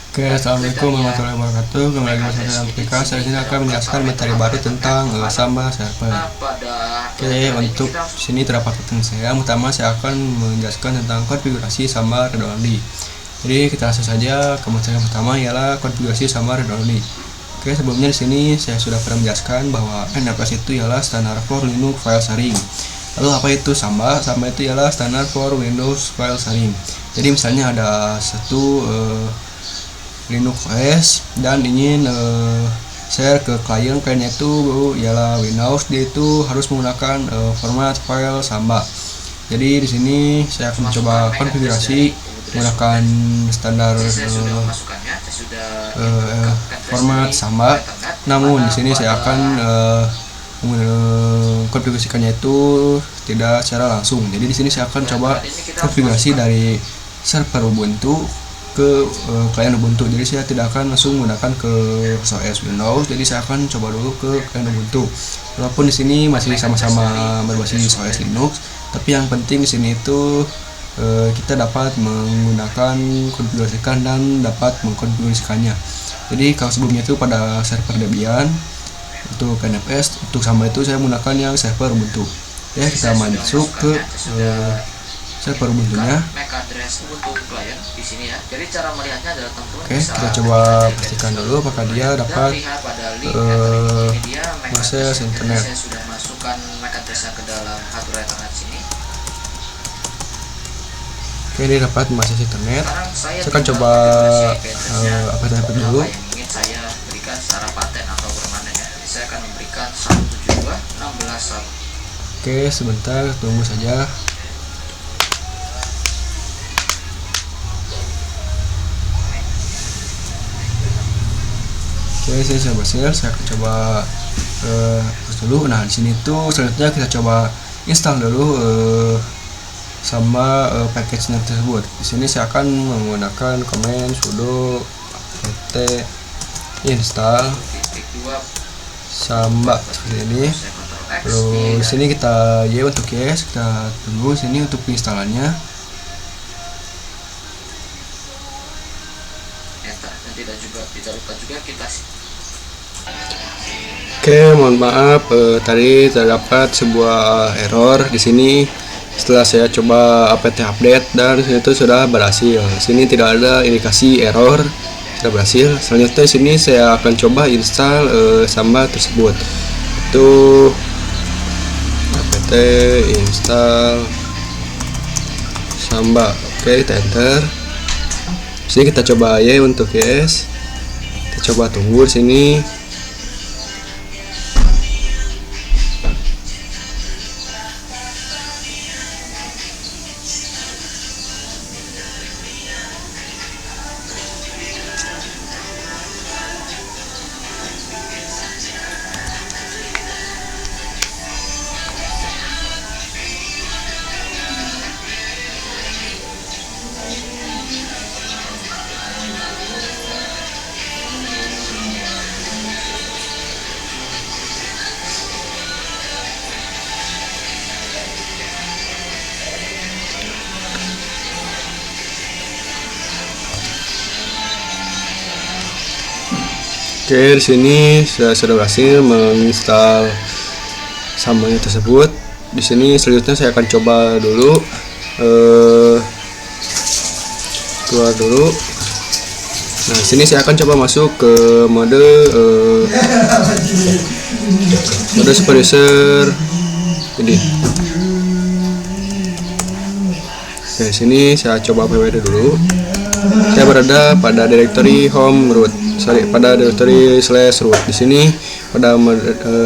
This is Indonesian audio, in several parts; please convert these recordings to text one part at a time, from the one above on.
Oke, assalamualaikum warahmatullahi wabarakatuh. Kembali lagi bersama saya Afrika. Saya di sini akan menjelaskan materi baru tentang Samba server. Oke, untuk sini terdapat penting saya. Pertama, saya akan menjelaskan tentang konfigurasi Samba read only. Jadi kita langsung saja ke materi yang pertama, ialah konfigurasi Samba read only. Oke, sebelumnya di sini saya sudah pernah menjelaskan bahwa NFS itu ialah standar for Linux file sharing. Lalu apa itu Samba? Samba itu ialah standar for Windows file sharing. Jadi misalnya ada satu Linux OS dan ingin share ke kliennya itu ialah Windows, dia itu harus menggunakan format file Samba. Jadi di sini saya akan mencoba konfigurasi menggunakan standar format Samba. Namun di sini saya akan konfigurasikannya itu tidak secara langsung. Jadi di sini saya akan coba konfigurasi dari server Ubuntu ke klien Ubuntu. Jadi saya tidak akan langsung menggunakan ke OS Windows. Jadi saya akan coba dulu ke klien Ubuntu. Walaupun di sini masih sama-sama berbasis OS Linux, tapi yang penting di sini itu kita dapat menggunakan konfigurasikan dan dapat mengkonfigurasikannya. Jadi kalau sebelumnya itu pada server Debian untuk NFS, untuk Samba itu saya menggunakan yang server Ubuntu. Ya, kita masuk ke server Ubuntunya. MAC address Ubuntu client di sini ya. Jadi cara melihatnya adalah teman-teman. Oke, kita coba pastikan dulu apakah dia dapat akses internet. Saya sudah masukkan MAC addressnya ke dalam hardware Ethernet sini. Oke, dia dapat akses internet. Saya akan coba update dulu. Yang ingin saya berikan secara paten atau permanen ya. Jadi saya akan memberikan 172.16.1. Oke, sebentar, tunggu saja. Oke, saya sudah berhasil. Saya akan coba hapus dulu. Nah, di sini tuh selanjutnya kita coba install dulu sama package-nya tersebut. Di sini saya akan menggunakan command sudo apt install Samba seperti ini. Lalu di sini kita Y untuk yes, kita tunggu sini untuk penginstalannya. Dan tidak lupa juga kita. Oke, mohon maaf tadi terdapat sebuah error di sini. Setelah saya coba apt update dan itu sudah berhasil. Di sini tidak ada indikasi error, sudah berhasil. Selanjutnya di sini saya akan coba install Samba tersebut. Itu apt install Samba. Oke, kita enter. Di sini kita coba Y untuk yes. Kita coba tunggu di sini. Oke, di sini saya sudah berhasil menginstal Sambanya tersebut. Di sini selanjutnya saya akan coba dulu keluar dulu. Nah, di sini saya akan coba masuk ke mode superuser ini. Oke, di sini saya coba pwd dulu. Saya berada pada directory home root. Pada directory /root. Di sini pada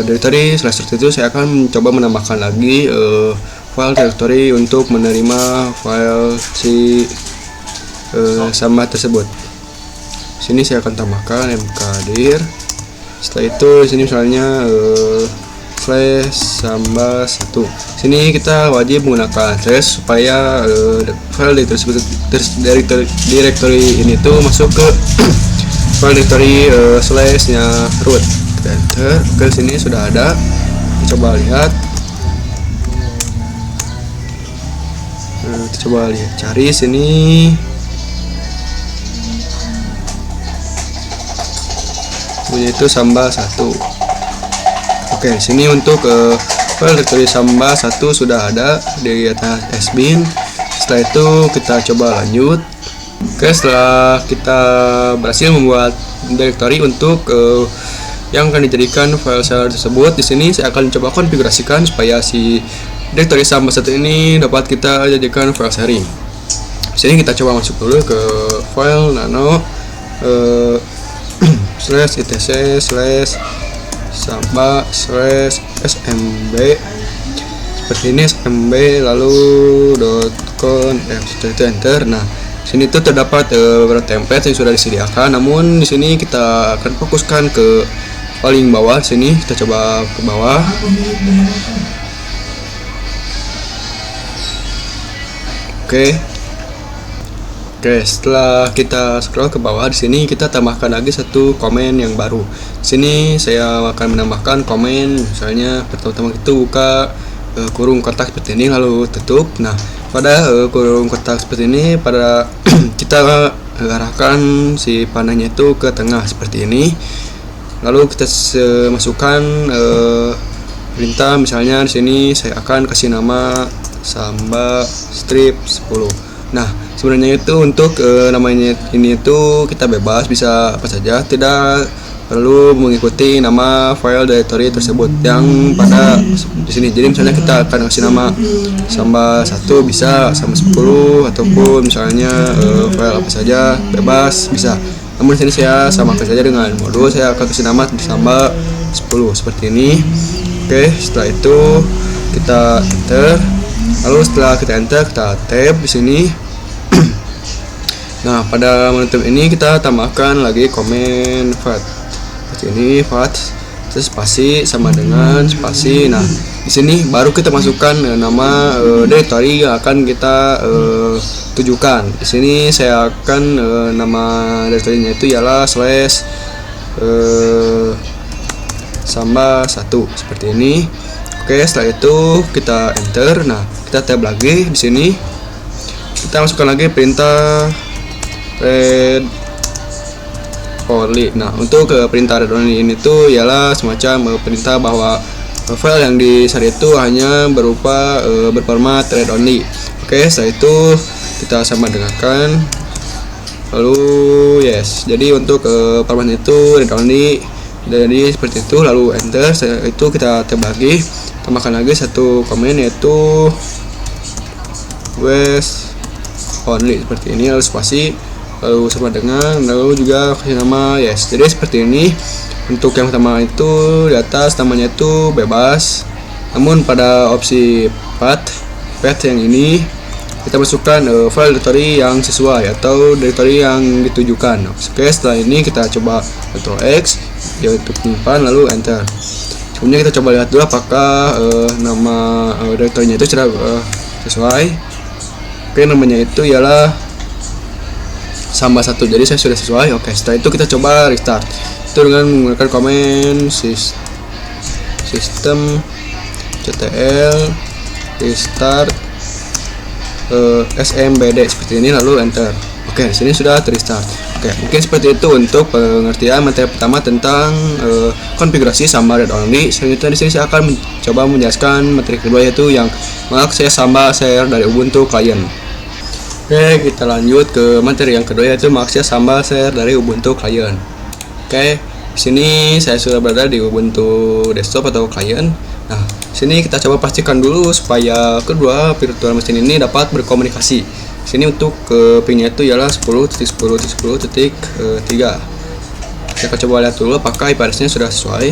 directory /root itu saya akan mencoba menambahkan lagi file directory untuk menerima file si Samba tersebut. Di sini saya akan tambahkan mkdir. Setelah itu di sini misalnya /samba1. Sini kita wajib menggunakan / supaya file directory ini tuh masuk ke file directory /nya root. Kita enter. Oke, sini sudah ada. Coba lihat. Kita coba lihat, cari sini. punya itu Samba 1. Oke, sini untuk file directory Samba 1 sudah ada di atas SBIN. Setelah itu kita coba lanjut. Oke, setelah kita berhasil membuat directory untuk yang akan dijadikan file share tersebut, di sini saya akan coba konfigurasikan supaya si directory Samba 1 ini dapat kita jadikan file sharing. Di sini kita coba masuk dulu ke file nano /etc/samba/smb seperti ini, smb lalu .con itu enter. Nah, sini tuh terdapat beberapa template yang sudah disediakan, namun di sini kita akan fokuskan ke paling bawah. Sini kita coba ke bawah. Oke, setelah kita scroll ke bawah, di sini kita tambahkan lagi satu komen yang baru. Di sini saya akan menambahkan komen, misalnya pertama-tama itu buka kurung kotak seperti ini lalu tutup. Nah, pada kurung kotak seperti ini, pada kita arahkan si panahnya itu ke tengah seperti ini. Lalu kita masukkan perintah, misalnya di sini saya akan kasih nama Samba strip 10. Nah, sebenarnya itu untuk namanya ini itu kita bebas, bisa apa saja, tidak perlu mengikuti nama file directory tersebut yang pada di sini. Jadi misalnya kita akan kasih nama Samba 1, bisa Samba 10, ataupun misalnya file apa saja, bebas bisa. Namun di sini saya samakan saja dengan modul, saya akan kasih nama Samba 10 seperti ini. Oke, setelah itu kita enter. Lalu setelah kita enter, kita tab di sini. Nah, pada menutup ini kita tambahkan lagi komen vat seperti ini, vat terus spasi sama dengan spasi. Nah, di sini baru kita masukkan nama directory yang akan kita tujukan. Di sini saya akan nama directory-nya itu ialah /samba 1 seperti ini. Oke, setelah itu kita enter. Nah, kita tab lagi di sini. Kita masukkan lagi perintah read only. Nah, untuk perintah read only ini tuh ialah semacam perintah bahwa file yang di share itu hanya berupa berformat read only. Oke, setelah itu kita sama dengarkan. Lalu yes. Jadi untuk format itu read only. Jadi seperti itu, lalu enter. Setelah itu kita tab lagi, tambahkan lagi satu komen yaitu west only seperti ini, lalu spasi, lalu sama dengan, lalu juga kasih nama yes. Jadi seperti ini. Untuk yang pertama itu di atas namanya itu bebas, namun pada opsi path yang ini kita masukkan file directory yang sesuai atau directory yang ditujukan. Oke, setelah ini kita coba Ctrl X yaitu penyimpan, lalu enter. Sebelumnya kita coba lihat dulu apakah nama directory-nya itu sudah sesuai. Oke, namanya itu ialah Samba 1, jadi saya sudah sesuai. Oke, setelah itu kita coba restart itu dengan menggunakan komen system ctl restart smbd seperti ini, lalu enter. Oke, sini sudah terstart. Oke, mungkin seperti itu untuk pengertian materi pertama tentang konfigurasi Samba read only. Selanjutnya di sini saya akan mencoba menjelaskan materi kedua, yaitu yang mengakses Samba share dari Ubuntu client. Oke, kita lanjut ke materi yang kedua, yaitu mengakses Samba share dari Ubuntu client. Oke, sini saya sudah berada di Ubuntu desktop atau client. Nah, sini kita coba pastikan dulu supaya kedua virtual machine ini dapat berkomunikasi. Sini untuk pingnya itu ialah 10.10.10.3. Kita coba lihat dulu apakah IP address-nya sudah sesuai.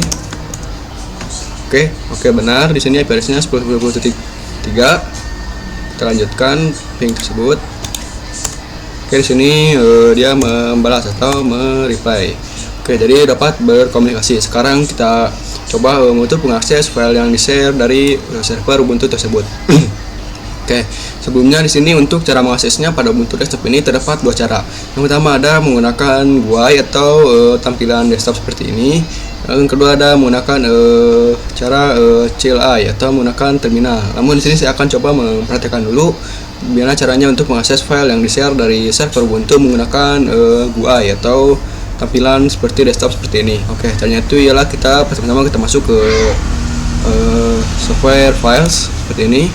Oke, benar. Di sini IP address-nya 10.10.3. Kita lanjutkan ping tersebut. Oke, di sini dia membalas atau mereply. Oke, jadi dapat berkomunikasi. Sekarang kita coba untuk mengakses file yang di-share dari server Ubuntu tersebut. Oke, sebelumnya di sini untuk cara mengaksesnya pada Ubuntu desktop ini terdapat dua cara. Yang pertama ada menggunakan GUI atau tampilan desktop seperti ini. Yang kedua ada menggunakan cara CLI atau menggunakan terminal. Namun di sini saya akan coba memperhatikan dulu bagaimana caranya untuk mengakses file yang di-share dari server Ubuntu menggunakan GUI atau tampilan seperti desktop seperti ini. Oke, caranya itu ialah kita pertama-tama kita masuk ke software files seperti ini.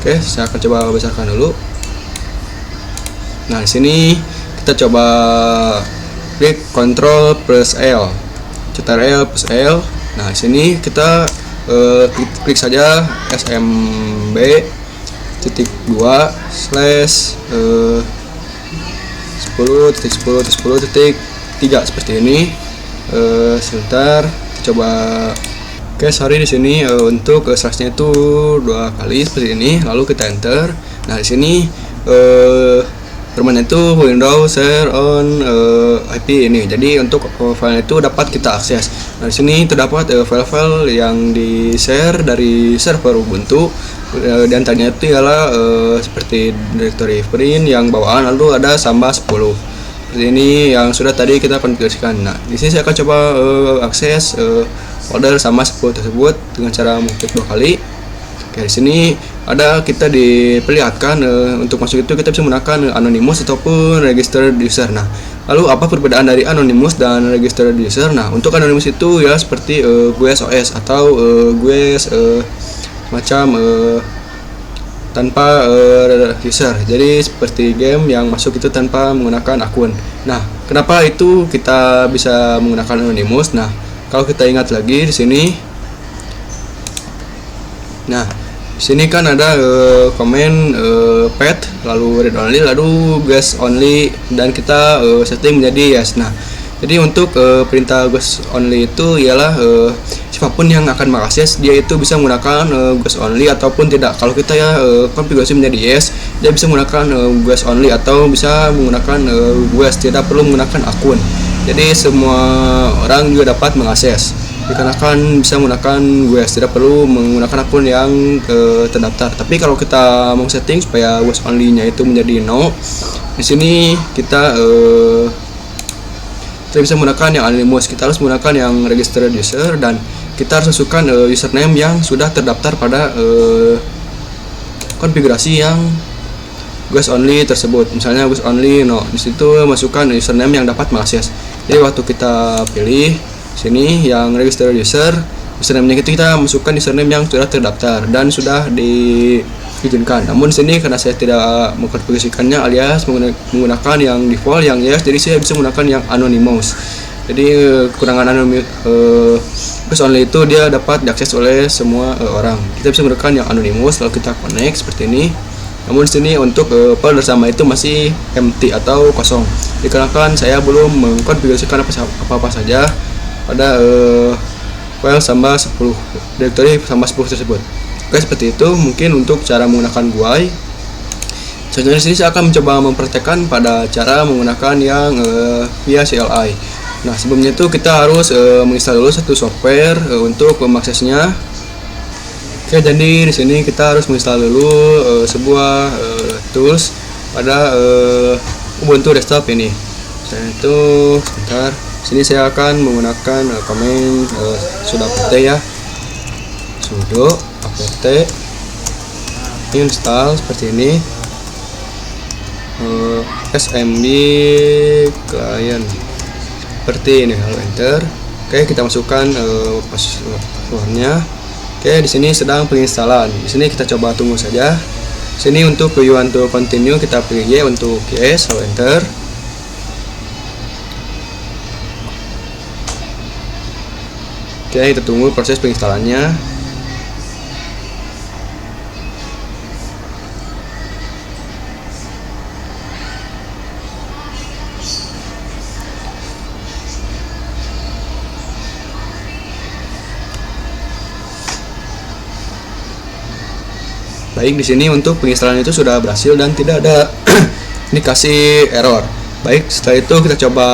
Oke, saya akan coba besarkan dulu. Nah, di sini kita coba klik Ctrl plus L, Ctrl plus L. Nah, di sini kita klik saja smb.2/10.10.10.3 seperti ini. Sebentar, kita coba. Oke, sorry di sini untuk slashnya itu 2 kali seperti ini, lalu kita enter. Nah, di sini permanen itu Windows share on IP ini. Jadi untuk file itu dapat kita akses. Nah, di sini terdapat file-file yang di share dari server Ubuntu. Di antaranya itu ialah seperti directory print yang bawaan, lalu ada Samba 10. Seperti ini yang sudah tadi kita konfigurasikan. Nah, di sini saya akan coba akses folder Samba 10 tersebut dengan cara mengklik 2 kali. Oke, di sini ada kita diperlihatkan untuk masuk itu kita bisa menggunakan anonymous ataupun registered user. Nah, lalu apa perbedaan dari anonymous dan registered user? Nah, untuk anonymous itu ya seperti GUIS OS atau GUIS macam tanpa user. Jadi seperti game yang masuk itu tanpa menggunakan akun. Nah, kenapa itu kita bisa menggunakan anonymous? Nah, kalau kita ingat lagi di sini. Nah, di sini kan ada komen pet, lalu read only, lalu guess only, dan kita setting menjadi yes. Nah, jadi untuk perintah guess only itu ialah siapapun yang akan mengakses dia itu bisa menggunakan guess only ataupun tidak. Kalau kita ya konfigurasi menjadi yes, dia bisa menggunakan guess only atau bisa menggunakan guess, tidak perlu menggunakan akun. Jadi semua orang juga dapat mengakses dikarenakan bisa menggunakan GUIS, tidak perlu menggunakan akun yang terdaftar. Tapi kalau kita mau setting supaya GUIS only-nya itu menjadi no, di sini kita tidak bisa menggunakan yang anonymous, kita harus menggunakan yang registered user dan kita harus masukkan username yang sudah terdaftar pada konfigurasi yang GUIS only tersebut. Misalnya GUIS only no, di situ masukkan username yang dapat mengakses. Jadi waktu kita pilih sini yang registered user, username-nya kita masukkan username yang sudah terdaftar dan sudah diizinkan. Namun sini karena saya tidak mengkonfigurasikannya alias menggunakan yang default yang yes, jadi saya bisa menggunakan yang anonymous. Jadi kekurangan anonymous GUIS only itu dia dapat diakses oleh semua orang. Kita bisa menggunakan yang anonymous lalu kita connect seperti ini. Namun sini untuk folder sama itu masih empty atau kosong. Dikarenakan saya belum mengkonfigurasikan apa-apa saja pada file Samba 10, directory Samba 10 tersebut. Oke, seperti itu mungkin untuk cara menggunakan GUI. Selanjutnya di sini saya akan mencoba mempraktekkan pada cara menggunakan yang via CLI. Nah, sebelumnya itu kita harus menginstal dulu satu software untuk mengaksesnya. Oke, jadi di sini kita harus menginstal dulu sebuah tools pada Ubuntu desktop ini. Saya itu sebentar. Sini saya akan menggunakan command sudo apt ya, sudo apt install seperti ini smb client seperti ini, lalu enter. Oke, kita masukkan passwordnya. Oke, di sini sedang penginstalan. Di sini kita coba tunggu saja. Sini untuk you want to continue kita pilih Y untuk yes, lalu enter. Oke, kita tunggu proses penginstalannya. Baik, di sini untuk penginstalan itu sudah berhasil dan tidak ada indikasi error. Baik, setelah itu kita coba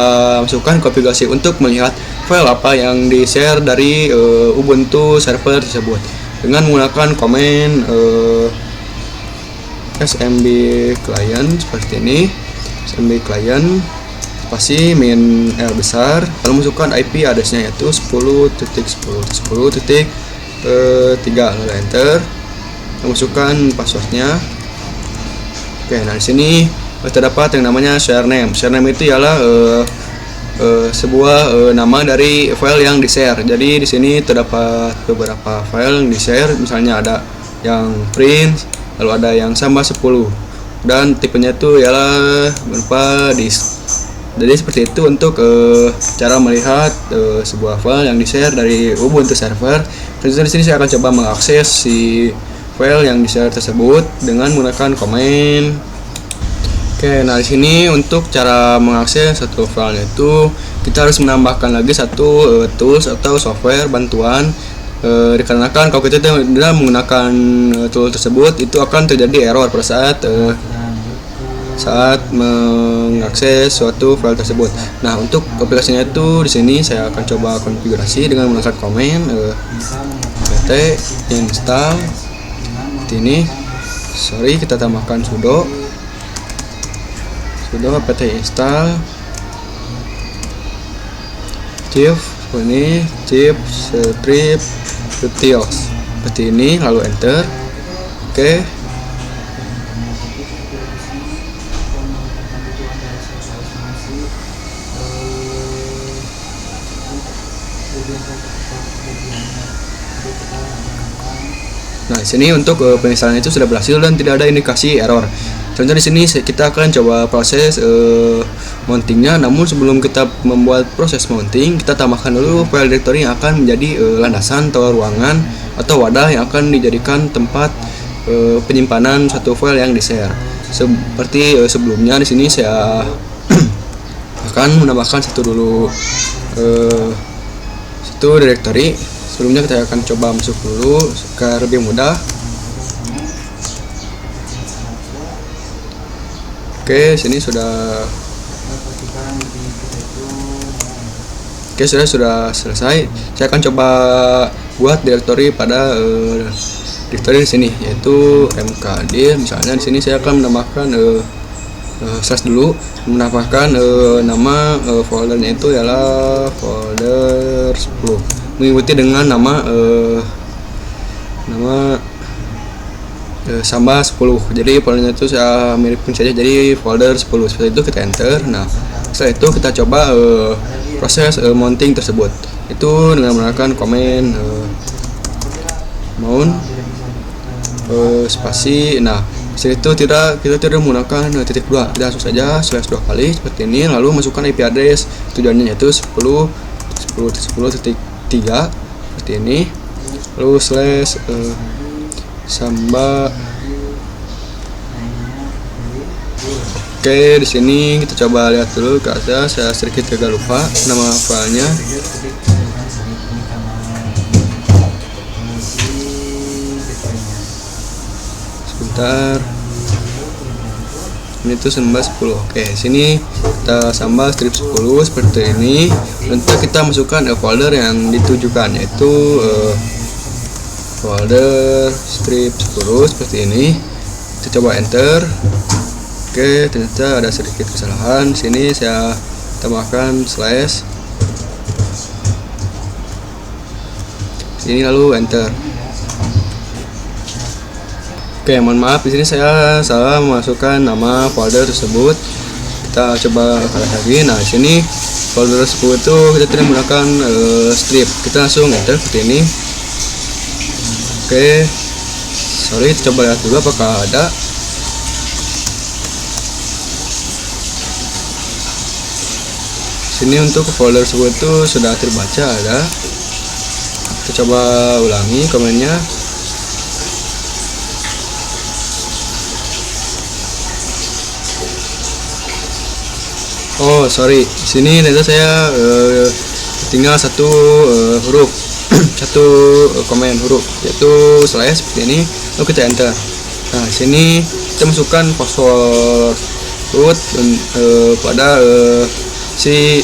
masukkan konfigurasi untuk melihat file apa yang di-share dari Ubuntu server tersebut dengan menggunakan command smb client seperti ini, smb client spasi min L besar, lalu masukkan IP address-nya yaitu 10.10.10.3, lalu enter, lalu masukkan passwordnya. Oke, nah di sini terdapat yang namanya share name. Share name itu ialah sebuah nama dari file yang di-share. Jadi di sini terdapat beberapa file yang di-share, misalnya ada yang print, lalu ada yang sama 10, dan tipenya itu ialah berupa disk. Jadi seperti itu untuk cara melihat sebuah file yang di-share dari Ubuntu server. Dan di sini saya akan coba mengakses si file yang di-share tersebut dengan menggunakan komen. Oke, nah di sini untuk cara mengakses satu file itu kita harus menambahkan lagi satu tools atau software bantuan. Dikarenakan kalau kita tidak menggunakan tool tersebut, itu akan terjadi error pada saat mengakses suatu file tersebut. Nah, untuk aplikasinya itu di sini saya akan coba konfigurasi dengan menggunakan komen pt install. Ini kita tambahkan sudo pt install chief strip utils seperti ini, lalu enter. Oke. Nah, di sini untuk penginstalan itu sudah berhasil dan tidak ada indikasi error. Contoh di sini kita akan coba proses mountingnya. Namun sebelum kita membuat proses mounting, kita tambahkan dulu file directory yang akan menjadi landasan atau ruangan atau wadah yang akan dijadikan tempat penyimpanan satu file yang di-share. Seperti sebelumnya, di sini saya akan menambahkan satu directory. Sebelumnya kita akan coba masuk dulu agar lebih mudah. Oke, sini sudah. Oke, sudah selesai. Saya akan coba buat directory pada directory di sini, yaitu mkdir. Misalnya di sini saya akan menambahkan slash dulu, menambahkan nama foldernya itu ialah folder 10. Mengikuti dengan nama Samba 10. Jadi foldernya itu saya miripin saja jadi folder 10. Seperti itu kita enter. Nah, setelah itu kita coba proses mounting tersebut. Itu dengan menggunakan komen mount spasi. Nah, setelah itu kita tidak menggunakan titik 2. Kita langsung saja slash 2 kali seperti ini, lalu masukkan IP address tujuannya yaitu 10.10.3 seperti ini, lalu slash samba. Oke, di sini kita coba lihat dulu ke atas. Saya sedikit agak lupa nama filenya. Sebentar. Ini tuh samba 10. Oke, sini kita samba strip 10 seperti ini. Untuk kita masukkan folder yang ditujukan, yaitu folder strip 10 seperti ini. Kita coba enter. Oke, ternyata ada sedikit kesalahan. Sini saya tambahkan slash. Sini lalu enter. Oke, mohon maaf, di sini saya salah memasukkan nama folder tersebut. Kita coba lagi. Nah, di sini folder tersebut itu kita tidak menggunakan strip. Kita langsung enter seperti ini. Oke, sorry, kita coba lihat dulu apakah ada. Sini untuk folder tersebut itu sudah terbaca ada. Kita coba ulangi komennya. Oh, sorry, sini ternyata saya tinggal satu huruf, satu komen huruf, yaitu slash seperti ini. Lalu kita enter. Nah, sini kita masukkan password root pada si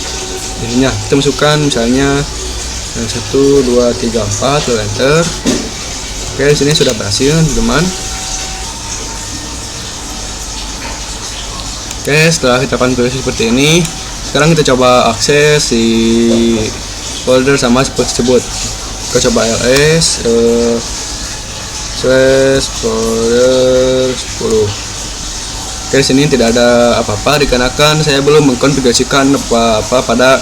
ininya. Kita masukkan misalnya 1 2 3 4, lalu enter. Oke, di sini sudah berhasil, teman. Oke, setelah kita konfigurasi seperti ini, sekarang kita coba akses si folder sama tersebut. Kita coba ls slash folder 10. Oke, di sini tidak ada apa-apa dikarenakan saya belum mengkonfigurasikan apa-apa pada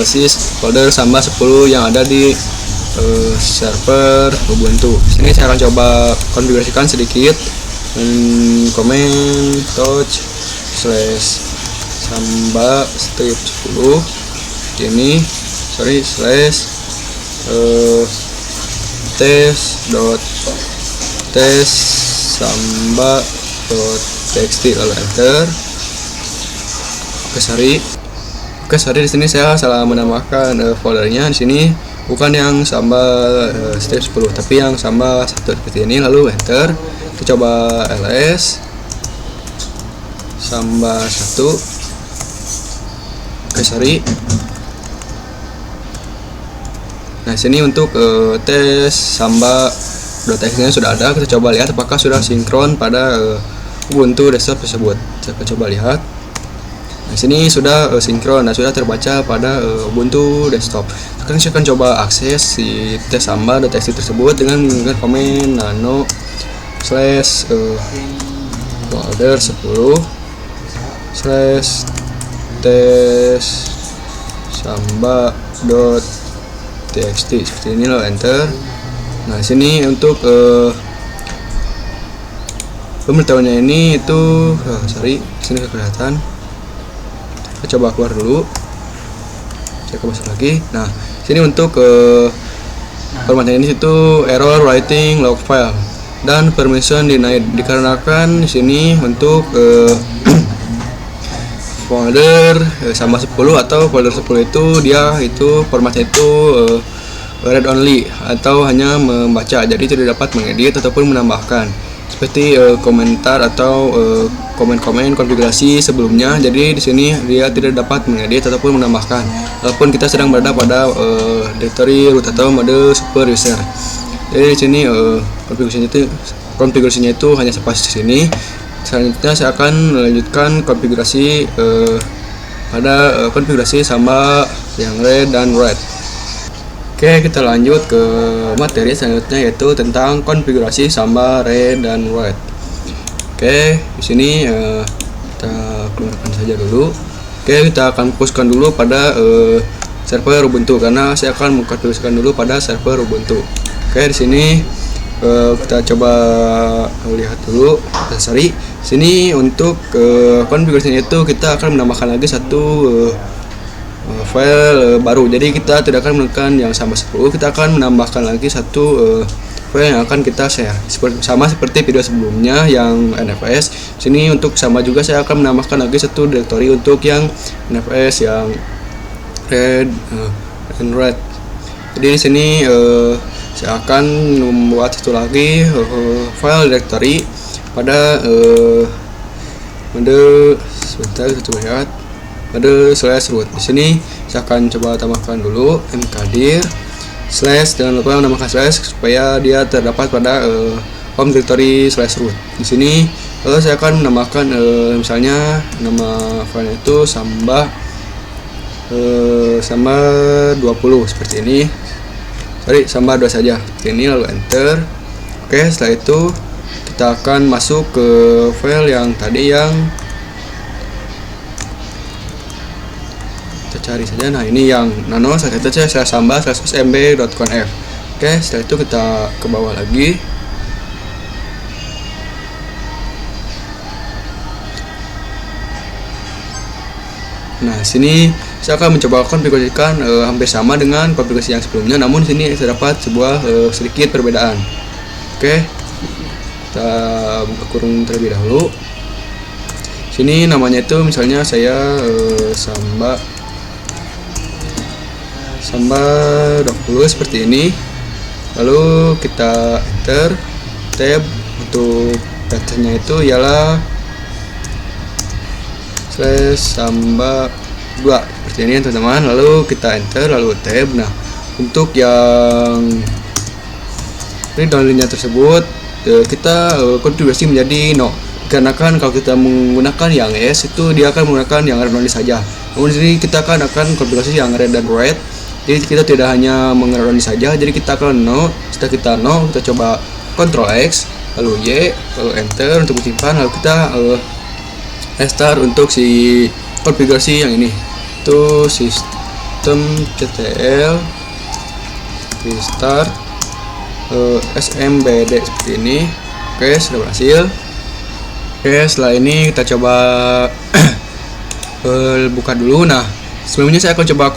si folder Samba 10 yang ada di server Ubuntu. Sini saya akan coba konfigurasikan sedikit. Komen touch /samba strip 10 ini tes samba.txt lalu enter. Oke, sorry di sini saya salah menambahkan foldernya. Di sini bukan yang samba strip 10 tapi yang samba 1 seperti ini, lalu enter. Kita coba ls samba 1. Oke, sorry. Nah, sini untuk tes samba.txt-nya sudah ada. Kita coba lihat apakah sudah sinkron pada Ubuntu desktop tersebut. Saya coba lihat. Nah, sini sudah sinkron dan sudah terbaca pada Ubuntu desktop. Sekarang saya akan coba akses si tes samba.txt tersebut dengan menggunakan komen nano /folder 10 /tes samba.txt seperti ini, lalu enter. Nah, sini untuk pemberitahuannya ini itu sini kelihatan. Kita coba keluar dulu, saya masuk lagi. Nah, sini untuk formatnya ini itu error writing log file dan permission denied, dikarenakan di sini untuk folder sama 10 atau folder 10 itu formatnya itu read only atau hanya membaca, jadi tidak dapat mengedit ataupun menambahkan seperti komentar atau komen-komen konfigurasi sebelumnya. Jadi di sini dia tidak dapat mengedit ataupun menambahkan walaupun kita sedang berada pada directory root atau mode super user. Jadi di sini konfigurasinya itu hanya sampai di sini. Selanjutnya saya akan melanjutkan konfigurasi pada konfigurasi samba yang red dan red. Oke, kita lanjut ke materi selanjutnya yaitu tentang konfigurasi samba red dan red. Oke, di sini kita keluarkan saja dulu. Oke, kita akan fokuskan dulu pada server Ubuntu karena saya akan mengkonfigurasikan dulu pada server Ubuntu. Oke, di sini kita coba lihat dulu. Sorry, sini untuk konfigurasinya itu kita akan menambahkan lagi satu file baru. Jadi kita tidak akan menekan yang sama 10, kita akan menambahkan lagi satu file yang akan kita share sama seperti video sebelumnya yang NFS. Sini untuk sama juga saya akan menambahkan lagi satu directory untuk yang NFS yang red and red. Jadi di sini saya akan membuat satu lagi file directory pada mode sebentar, kita coba lihat mode /root. Di sini saya akan coba tambahkan dulu mkdir / jangan lupa menambahkan / supaya dia terdapat pada home directory /root. Di sini lalu saya akan menambahkan misalnya nama file itu samba 20 seperti ini. Sorry, samba 2 saja. Ini lalu enter. Oke, setelah itu kita akan masuk ke file yang tadi yang kita cari saja. Nah, ini yang nano /samba/mb.conf. Oke, setelah itu kita ke bawah lagi. Nah, sini saya akan mencoba konfigurasikan hampir sama dengan konfigurasi yang sebelumnya, namun di sini terdapat sebuah sedikit perbedaan. Oke, kita buka kurung terlebih dahulu. Sini namanya itu misalnya saya samba 20 seperti ini. Lalu kita enter, tab untuk datanya itu ialah /samba 2 seperti ini teman-teman. Lalu kita enter, lalu tab. Nah, untuk yang read only-nya tersebut kita konfigurasi menjadi no, karena kan kalau kita menggunakan yang yes itu dia akan menggunakan yang read only saja. Namun di sini kita akan konfigurasi yang red dan red. Jadi kita tidak hanya meng-read only saja, jadi kita akan no. Setelah kita no, kita coba Ctrl X lalu Y lalu enter untuk menyimpan. Lalu kita restart untuk si konfigurasi yang ini, itu sistem CTL restart SMBD seperti ini. Oke, sudah berhasil. Oke, setelah ini kita coba buka dulu. Nah, sebelumnya saya akan coba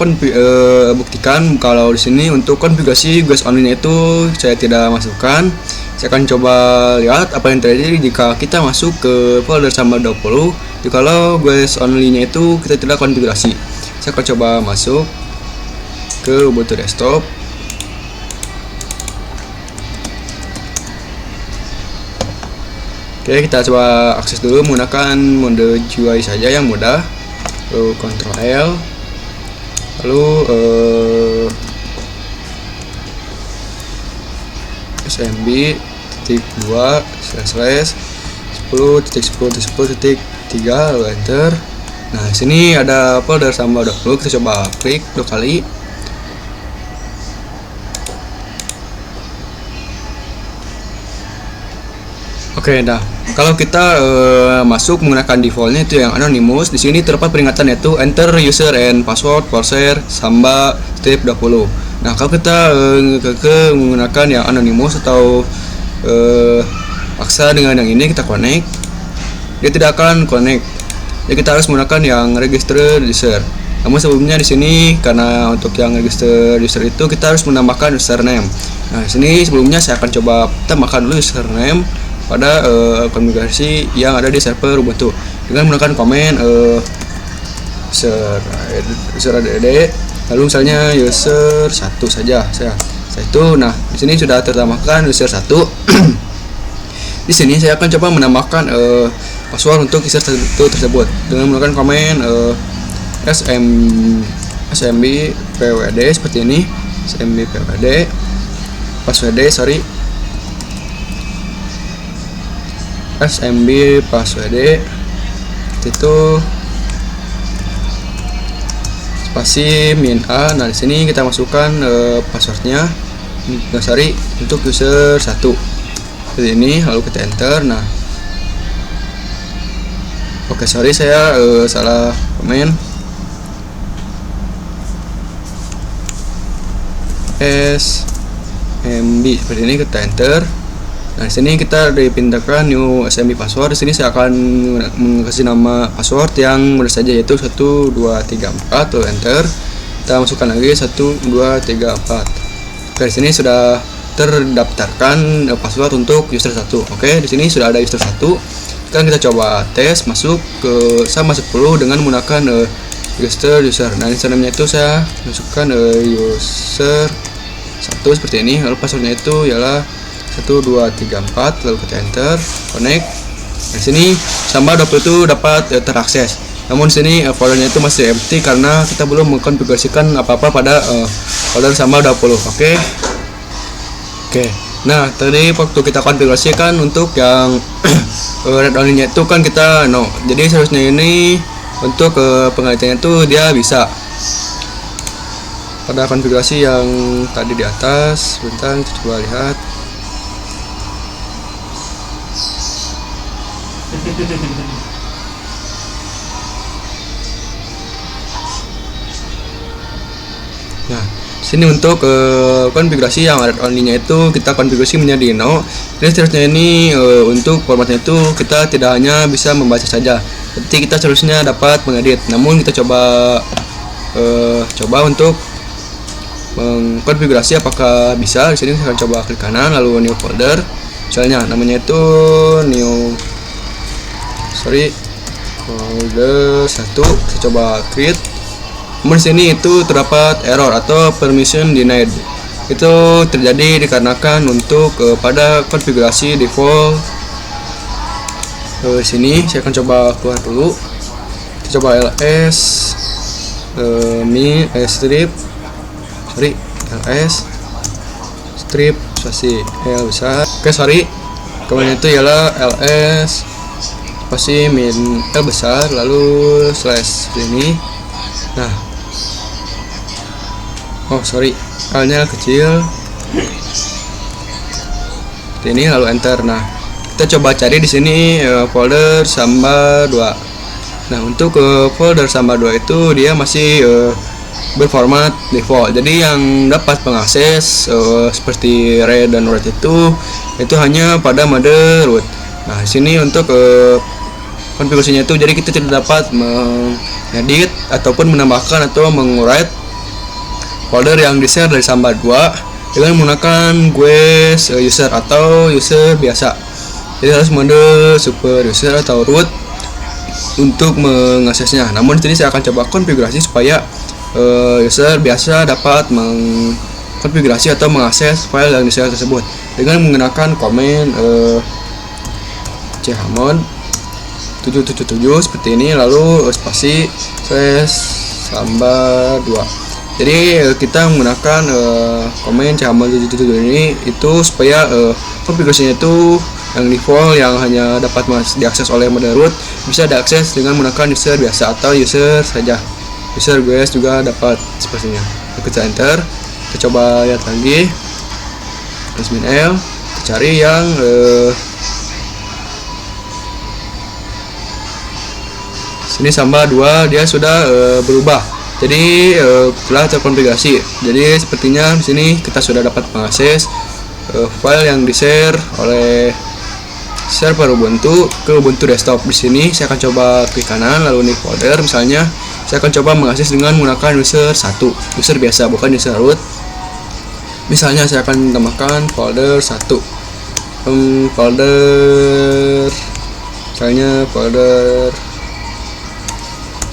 buktikan kalau di sini untuk konfigurasi guys only-nya itu saya tidak masukkan. Saya akan coba lihat apa yang terjadi jika kita masuk ke folder Samba 20 kalau guys only-nya itu kita tidak konfigurasi. Saya akan coba masuk ke Ubuntu desktop. Oke, kita coba akses dulu menggunakan mode GUI saja yang mudah. Lalu Ctrl L, lalu smb.2/10.10.10.3 lalu enter. Nah, di sini ada folder Samba 20, kita coba klik 2 kali. Oke, nah kalau kita masuk menggunakan defaultnya itu yang anonymous, di sini terdapat peringatan yaitu enter user and password for share Samba strip 20. Nah, kalau kita menggunakan yang anonymous atau paksa dengan yang ini kita connect, dia tidak akan connect. Jadi kita harus menggunakan yang register user. Namun sebelumnya di sini karena untuk yang register user itu kita harus menambahkan username. Nah, di sini sebelumnya saya akan coba tambahkan dulu username pada konfigurasi yang ada di server Ubuntu dengan menggunakan komen user add, lalu misalnya user 1 saja saya itu. Nah, di sini sudah tertambahkan user 1. Di sini saya akan coba menambahkan password untuk user tersebut dengan menggunakan komen smb pwd seperti ini, smb pwd password smb password itu spasi min a. Nah, di sini kita masukkan passwordnya untuk user 1 seperti ini, lalu kita enter. Nah, oke, sorry saya salah komen. smb seperti ini, kita enter. Nah, di sini kita dipindahkan new SMB password. Di sini saya akan kasih nama password yang mudah saja yaitu 1 2 3 4 lalu enter. Kita masukkan lagi 1 2 3 4. Oke, di sini sudah terdaftarkan password untuk user 1. Oke, di sini sudah ada user 1. Sekarang kita coba tes masuk ke Samba 10 dengan menggunakan register user. Nah, username-nya itu saya masukkan user 1 seperti ini, lalu passwordnya itu ialah 1 2 3 4 lalu kita enter, connect. Di sini Samba 20 itu dapat terakses. Namun di sini foldernya itu masih empty karena kita belum mengkonfigurasikan apa-apa pada folder Samba 20. Oke. Nah, tadi waktu kita konfigurasikan untuk yang read only-nya itu kan kita no. Jadi seharusnya ini untuk pengertiannya itu dia bisa pada konfigurasi yang tadi di atas. Bentar, kita coba lihat. Nah, sini untuk konfigurasi yang read only-nya itu kita konfigurasi menjadi no. Jadi seterusnya ini untuk formatnya itu kita tidak hanya bisa membaca saja, tapi kita seharusnya dapat mengedit. Namun kita coba untuk mengkonfigurasi apakah bisa. Di sini saya akan coba klik kanan lalu new folder. Misalnya namanya itu folder 1. Saya coba create. Namun di sini itu terdapat error atau permission denied. Itu terjadi dikarenakan untuk pada konfigurasi default. Sini saya akan coba keluar dulu. Kita coba ls strip ls strip spasi l besar. Oke, sorry, kemudian itu ialah ls spasi min l besar lalu slash ini. Nah, sorry, L-nya kecil ini lalu enter. Nah, kita coba cari di sini folder Samba 2. Nah, untuk folder Samba 2 itu dia masih berformat default. Jadi yang dapat mengakses seperti read dan write itu hanya pada mode root. Nah, di sini untuk konfigurasinya itu jadi kita tidak dapat mengedit ataupun menambahkan atau mengurai folder yang di-share dari Samba 2 dengan menggunakan guest user atau user biasa. Jadi harus mode super user atau root untuk mengaksesnya. Namun di sini saya akan coba konfigurasi supaya user biasa dapat mengkonfigurasi atau mengakses file yang di-share tersebut dengan menggunakan komen chmod 777 seperti ini, lalu spasi /samba 2. Jadi kita menggunakan komen chmod 777 ini itu supaya konfigurasinya itu yang default yang hanya dapat diakses oleh mode root bisa diakses dengan menggunakan user biasa atau user saja. User guys juga dapat sepertinya. Kita enter, kita coba lihat lagi -l, kita cari yang sini Samba 2 dia sudah berubah. Jadi telah terkonfigurasi. Jadi sepertinya di sini kita sudah dapat mengakses file yang di-share oleh server Ubuntu ke Ubuntu desktop. Di sini saya akan coba klik kanan lalu new folder, misalnya saya akan coba mengakses dengan menggunakan user 1, user biasa bukan user root. Misalnya saya akan tambahkan folder 1, folder misalnya folder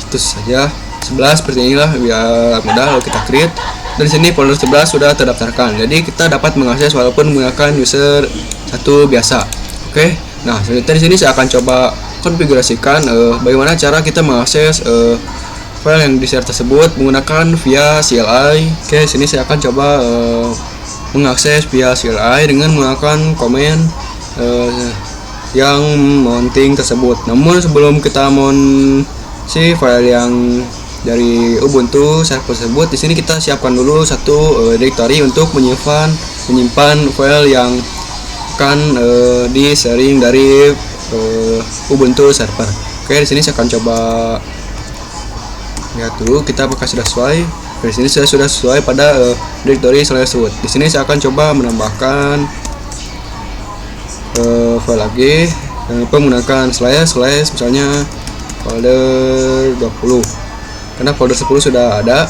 itu saja 11 seperti inilah biar mudah. Lalu kita create dan di sini folder 11 sudah terdaftarkan. Jadi kita dapat mengakses walaupun menggunakan user 1 biasa. Oke, nah selanjutnya di sini saya akan coba konfigurasikan bagaimana cara kita mengakses file yang di-share tersebut menggunakan via CLI. Oke, sini saya akan coba mengakses via CLI dengan menggunakan komen yang mounting tersebut. Namun sebelum kita si file yang dari Ubuntu server tersebut, di sini kita siapkan dulu satu directory untuk menyimpan file yang akan di-sharing dari Ubuntu server. Oke, di sini saya akan coba lihat dulu kita apakah sudah sesuai. Di sini saya sudah sesuai pada directory /root. Di sini saya akan coba menambahkan file lagi menggunakan / misalnya folder 20. Karena folder 10 sudah ada.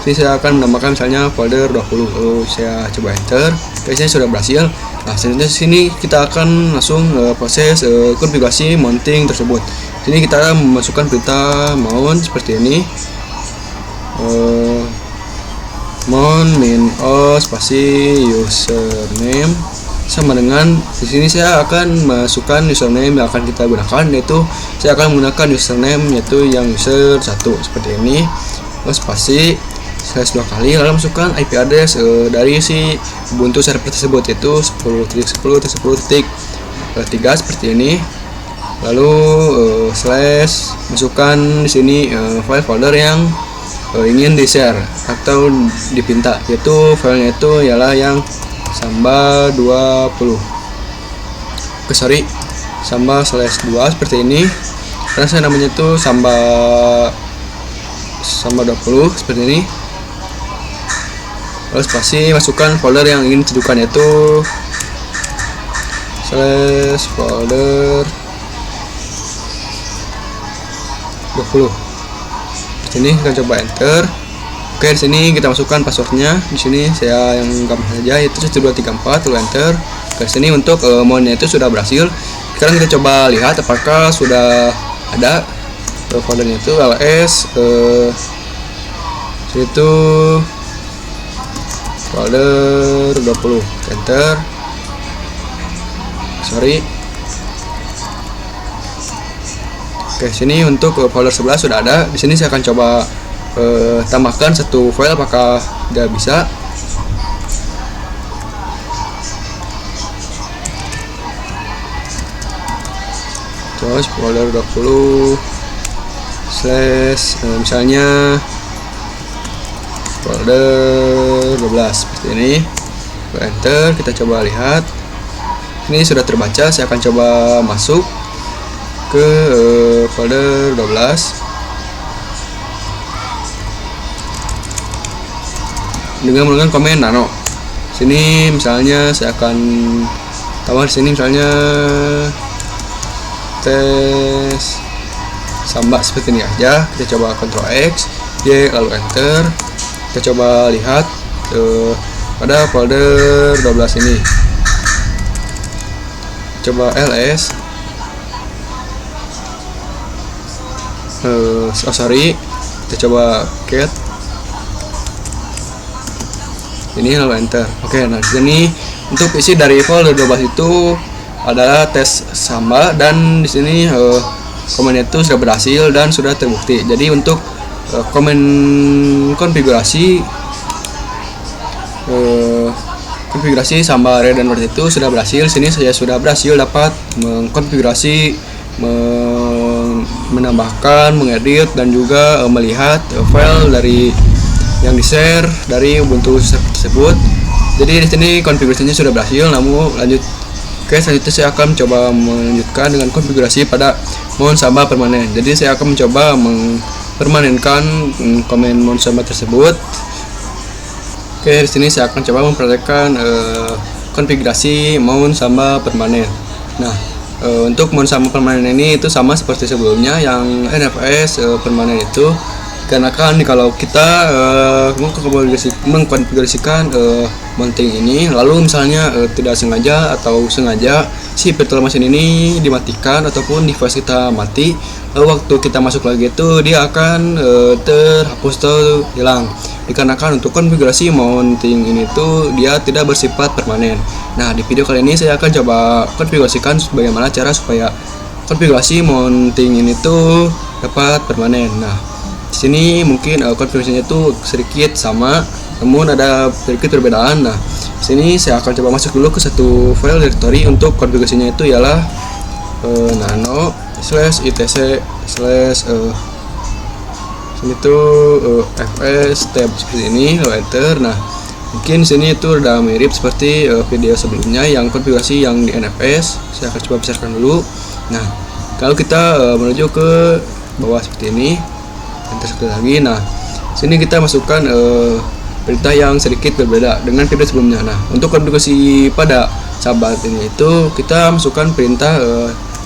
Jadi saya akan menambahkan misalnya folder 20. Lalu saya coba enter. Kayaknya sudah berhasil. Nah, selanjutnya sini kita akan langsung proses konfigurasi mounting tersebut. Sini kita memasukkan perintah mount seperti ini. Mount -o spasi username sama dengan di sini saya akan masukkan username yang akan kita gunakan, yaitu saya akan menggunakan username yaitu yang user 1 seperti ini. Spasi /2 kali, lalu masukkan IP address dari si Ubuntu server tersebut yaitu 10.10.10.3 seperti ini. Lalu masukkan di sini file folder yang ingin di-share atau dipinta, yaitu filenya itu ialah yang Samba 20. Samba /2 seperti ini. Karena saya namanya itu Samba 20 seperti ini. Lalu spasi masukkan folder yang ingin ditujukan yaitu /folder 20. Di sini kita coba enter. Oke, di sini kita masukkan passwordnya. Di sini saya yang gampang saja yaitu 1234 lalu enter. Di sini untuk mountnya itu sudah berhasil. Sekarang kita coba lihat apakah sudah ada foldernya itu ls itu folder 20 enter. Oke, sini untuk folder 11 sudah ada. Di sini saya akan coba tambahkan satu file, apakah tidak bisa. Terus folder 20 / misalnya folder 12 seperti ini. Enter, kita coba lihat. Ini sudah terbaca. Saya akan coba masuk ke folder 12. Dengan menggunakan komen nano. Sini misalnya saya akan tambah sini misalnya tes samba seperti ini aja. Kita coba Ctrl X, Y lalu enter. Kita coba lihat pada folder 12 ini. Coba ls. Kita coba cat. Ini lalu enter. Oke, nah di sini untuk isi dari folder 12 itu adalah tes samba, dan di sini komen itu sudah berhasil dan sudah terbukti. Jadi untuk komen konfigurasi samba array dan word itu sudah berhasil. Sini saya sudah berhasil dapat mengkonfigurasi, menambahkan, mengedit, dan juga melihat file dari yang di-share dari Ubuntu tersebut. Jadi di sini konfigurasinya sudah berhasil. Namun lanjut, selanjutnya saya akan coba melanjutkan dengan konfigurasi pada mount samba permanen. Jadi saya akan mencoba mempermanenkan komen mount samba tersebut. Di sini saya akan coba mempraktekkan konfigurasi mount samba permanen. Nah, untuk mount samba permanen ini itu sama seperti sebelumnya yang NFS permanen itu. Karena kan kalau kita mengkonfigurasikan mounting ini, lalu misalnya tidak sengaja atau sengaja si virtual machine ini dimatikan ataupun device kita mati, waktu kita masuk lagi itu dia akan terhapus atau hilang. Dikarenakan untuk konfigurasi mounting ini tuh dia tidak bersifat permanen. Nah, di video kali ini saya akan coba konfigurasikan bagaimana cara supaya konfigurasi mounting ini tuh dapat permanen. Nah, di sini mungkin konfigurasinya itu sedikit sama, namun ada sedikit perbedaan. Nah, di sini saya akan coba masuk dulu ke satu file directory. Untuk konfigurasinya itu ialah nano/etc/ sini tuh fs tab seperti ini, lalu enter. Nah, mungkin di sini itu udah mirip seperti video sebelumnya yang konfigurasi yang di NFS. Saya akan coba besarkan dulu. Nah, kalau kita menuju ke bawah seperti ini, enter sekali lagi. Nah, sini kita masukkan perintah yang sedikit berbeda dengan video sebelumnya. Nah, untuk konfigurasi pada sahabat ini itu kita masukkan perintah /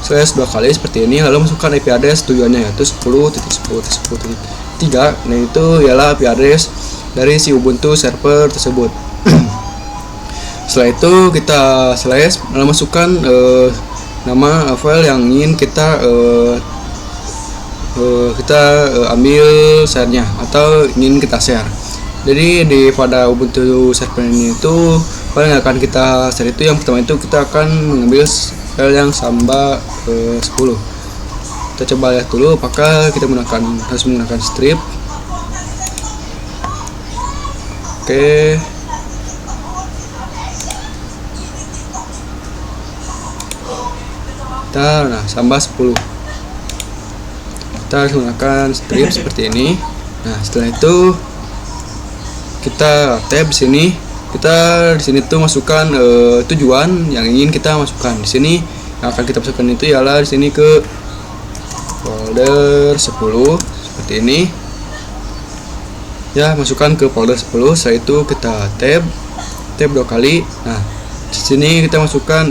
2 kali seperti ini, lalu masukkan IP address tujuannya yaitu 10.10.10.3. Nah, itu ialah IP address dari si Ubuntu server tersebut. Setelah itu kita / lalu masukkan nama file yang ingin kita ambil share-nya atau ingin kita share. Jadi pada Ubuntu server ini itu file yang akan kita share itu yang pertama itu kita akan mengambil file yang samba 10. Kita coba lihat dulu apakah kita harus menggunakan strip. Oke. Nah, samba 10. Kita harus menggunakan strip seperti ini. Nah, setelah itu kita tab di sini. Kita di sini tuh masukkan tujuan yang ingin kita masukkan. Di sini yang akan kita masukkan itu ialah di sini ke folder 10 seperti ini. Ya, masukkan ke folder 10. Setelah itu kita tab 2 kali. Nah, di sini kita masukkan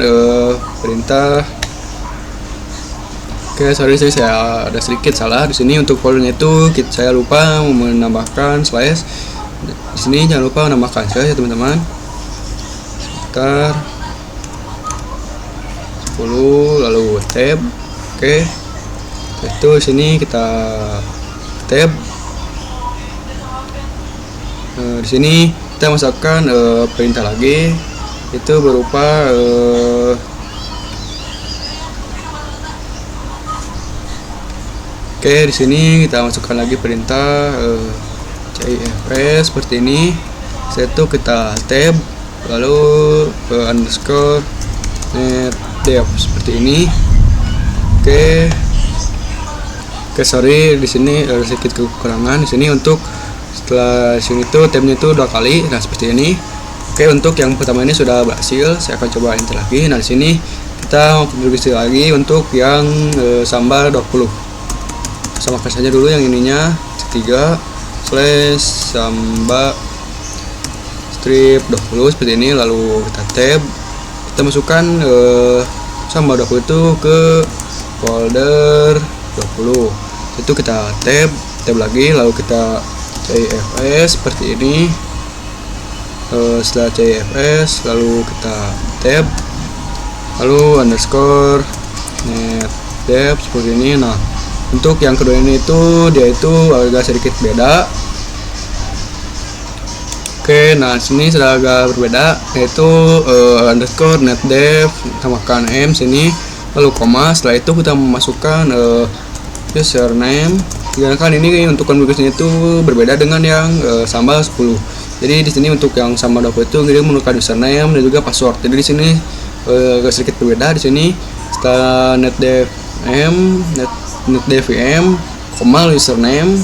perintah. Oke, sorry saya ada sedikit salah di sini. Untuk foldernya itu saya lupa menambahkan slash. Di sini jangan lupa menambahkan slash ya teman-teman. Sebentar. 10 lalu tab. Oke. Itu sini kita tab. Di sini kita masukkan perintah lagi. Itu berupa Oke, di sini kita masukkan lagi perintah cifs seperti ini. Setelah itu kita tab lalu underscore netdev seperti ini. Oke, sorry di sini ada sedikit kekurangan di sini. Untuk setelah sini tuh tabnya itu 2 kali. Nah, seperti ini. Oke, untuk yang pertama ini sudah berhasil. Saya akan coba enter lagi. Nah, di sini kita konfigurasi lagi untuk yang samba 20. samakan saja dulu yang ininya ketiga slash samba strip 20 seperti ini, lalu kita tab, kita masukkan samba 20 itu ke folder 20, itu kita tab lagi, lalu kita cifs seperti ini. Setelah cifs lalu kita tab, lalu underscore net dev seperti ini. Nah, untuk yang kedua ini dia itu agak sedikit beda. Oke, nah sini sudah agak berbeda, yaitu underscore net dev tambahkan m sini, lalu koma, setelah itu kita memasukkan username. Dikarenakan ini untuk konfigurasinya itu berbeda dengan yang samba 10. Jadi di sini untuk yang samba 20 itu dia menggunakan username dan juga password. Jadi di sini agak sedikit berbeda. Di sini setelah netdev m koma username.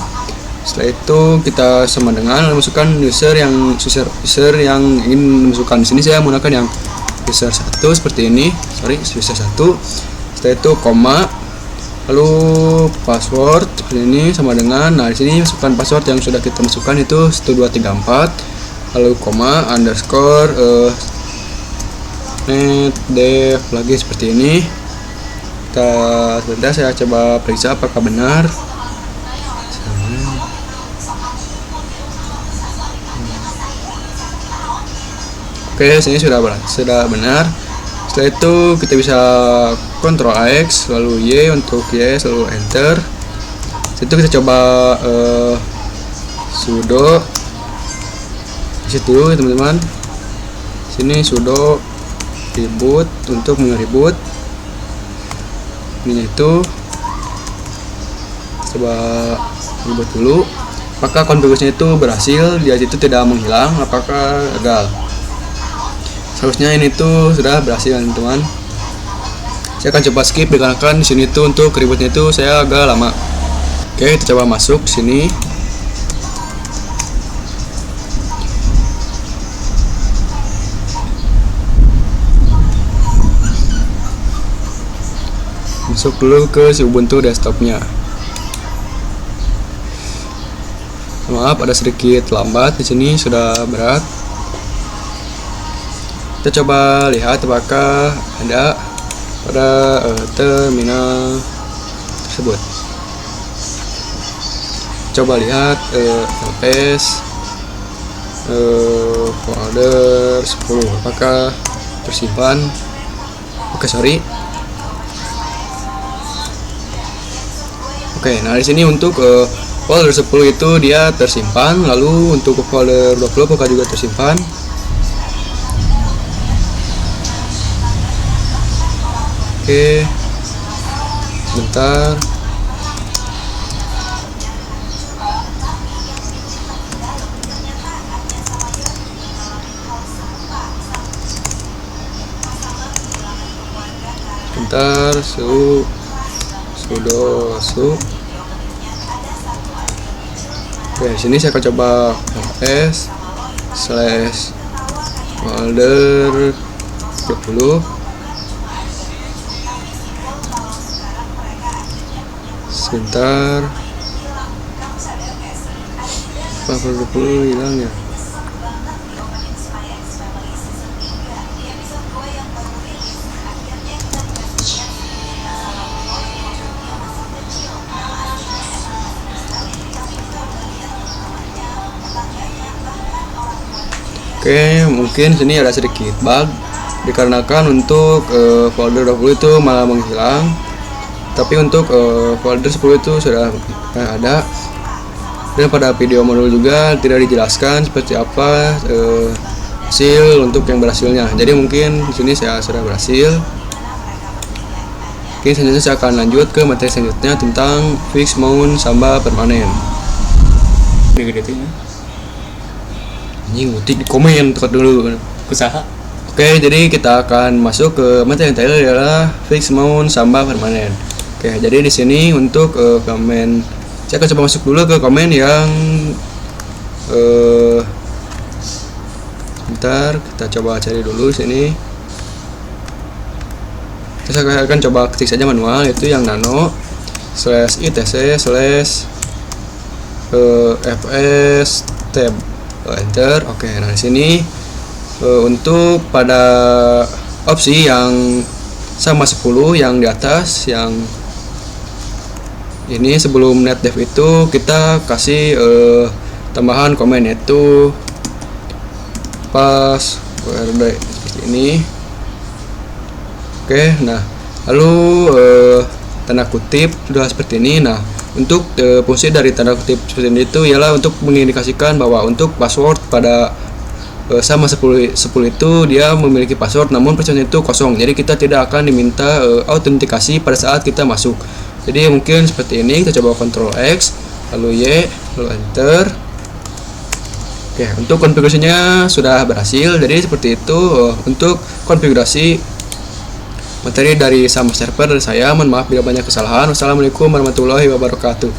Setelah itu kita sama dengan masukkan user yang ingin masukkan. Di sini saya menggunakan yang user 1 seperti ini. User 1. Setelah itu koma, lalu password seperti ini sama dengan. Nah, di sini masukkan password yang sudah kita masukkan itu 1234, lalu koma underscore net dev lagi seperti ini. Sebentar saya coba periksa apakah benar. Oke, sini sudah benar. Setelah itu kita bisa Ctrl X lalu Y untuk yes, lalu enter. Setelah itu kita coba sudo disitu teman-teman. Sini sudo reboot untuk nge-reboot. Ini itu coba reboot dulu. Apakah konfigurasinya itu berhasil? Dia itu tidak menghilang. Apakah gagal? Seharusnya ini tuh sudah berhasil teman-teman. Saya akan coba skip dikarenakan di sini tuh untuk rebootnya itu saya agak lama. Oke, kita coba masuk sini. Masuk dulu ke si Ubuntu desktopnya. Maaf ada sedikit lambat, di sini sudah berat. Kita coba lihat apakah ada pada terminal tersebut. Coba lihat ls folder 10 apakah tersimpan. Oke, sorry. Oke, nah di sini untuk folder 10 itu dia tersimpan, lalu untuk folder 20 apakah juga tersimpan. Oke, bentar. Sudo su. Oke, sini saya akan coba ls slash folder 20. Sebentar, folder 20 hilang ya. Oke, mungkin sini ada sedikit bug dikarenakan untuk folder 20 itu malah menghilang. Tapi untuk folder 10 itu sudah ada. Dan pada video modul juga tidak dijelaskan seperti apa hasil untuk yang berhasilnya. Jadi mungkin di sini saya sudah berhasil. Oke, selanjutnya saya akan lanjut ke materi selanjutnya tentang fix mount samba permanen. Ini ngutik di komen tekan dulu usaha. Oke, jadi kita akan masuk ke materi yang terakhir adalah fix mount samba permanen. Oke, jadi di sini untuk komen, saya akan coba masuk dulu ke komen yang bentar, kita coba cari dulu di sini. Saya akan coba ketik saja manual, itu yang nano. /etc/ fs tab, enter. Oke, nah di sini untuk pada opsi yang sama 10 yang di atas, yang ini sebelum netdev itu kita kasih tambahan komen, yaitu password seperti ini. Oke, nah lalu tanda kutip sudah seperti ini. Nah, untuk fungsi dari tanda kutip seperti ini itu ialah untuk mengindikasikan bahwa untuk password pada sama 10 itu dia memiliki password, namun password itu kosong. Jadi kita tidak akan diminta autentikasi pada saat kita masuk. Jadi mungkin seperti ini. Kita coba Ctrl X, lalu Y, lalu enter. Oke, untuk konfigurasinya sudah berhasil. Jadi seperti itu untuk konfigurasi materi dari Sama Server dari saya. Mohon maaf bila banyak kesalahan. Wassalamualaikum warahmatullahi wabarakatuh.